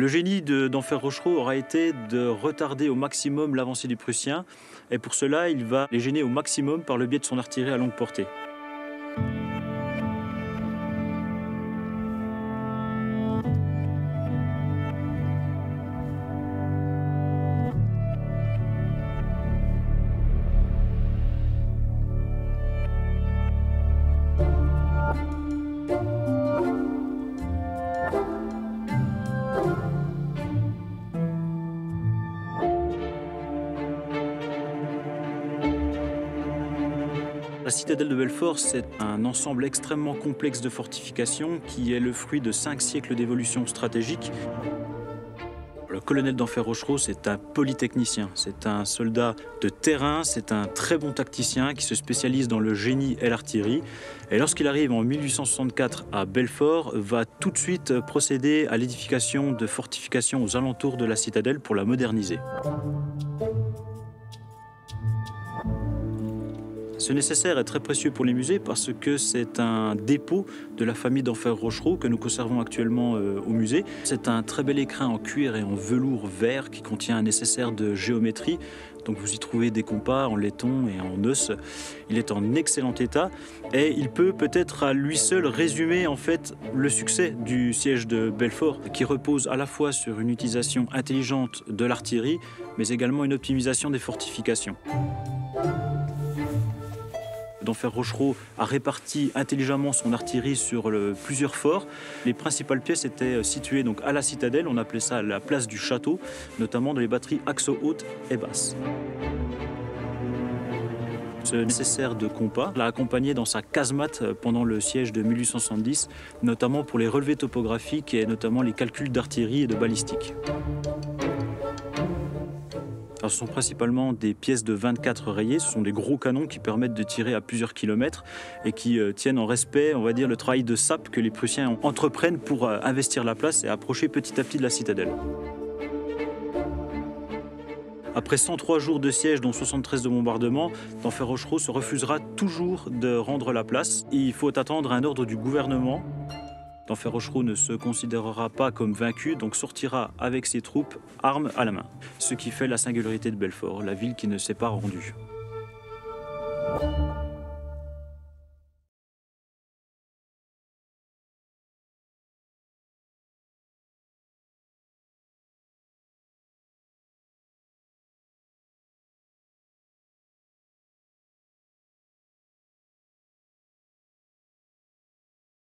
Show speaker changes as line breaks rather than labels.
Le génie d'Enfer Rochereau aura été de retarder au maximum l'avancée des Prussiens, et pour cela, il va les gêner au maximum par le biais de son artillerie à longue portée. La citadelle de Belfort, c'est un ensemble extrêmement complexe de fortifications qui est le fruit de 5 siècles d'évolution stratégique. Le colonel d'Enfer Rochereau, c'est un polytechnicien, c'est un soldat de terrain, c'est un très bon tacticien qui se spécialise dans le génie et l'artillerie. Et lorsqu'il arrive en 1864 à Belfort, va tout de suite procéder à l'édification de fortifications aux alentours de la citadelle pour la moderniser. Ce nécessaire est très précieux pour les musées parce que c'est un dépôt de la famille d'Enfer Rochereau que nous conservons actuellement au musée. C'est un très bel écrin en cuir et en velours vert qui contient un nécessaire de géométrie. Donc vous y trouvez des compas en laiton et en os. Il est en excellent état et il peut peut-être à lui seul résumer en fait le succès du siège de Belfort qui repose à la fois sur une utilisation intelligente de l'artillerie mais également une optimisation des fortifications. D'Enfer Rochereau a réparti intelligemment son artillerie sur plusieurs forts. Les principales pièces étaient situées donc à la citadelle, on appelait ça la place du château, notamment dans les batteries axe haute et basse. Ce nécessaire de compas l'a accompagné dans sa casemate pendant le siège de 1870, notamment pour les relevés topographiques et notamment les calculs d'artillerie et de balistique. Alors, ce sont principalement des pièces de 24 rayés, ce sont des gros canons qui permettent de tirer à plusieurs kilomètres et qui tiennent en respect, on va dire, le travail de sape que les Prussiens entreprennent pour investir la place et approcher petit à petit de la citadelle. Après 103 jours de siège, dont 73 de bombardement, d'Enfer Rochereau se refusera toujours de rendre la place. Il faut attendre un ordre du gouvernement. D'Enfer Rochereau ne se considérera pas comme vaincu, donc sortira avec ses troupes, armes à la main. Ce qui fait la singularité de Belfort, la ville qui ne s'est pas rendue.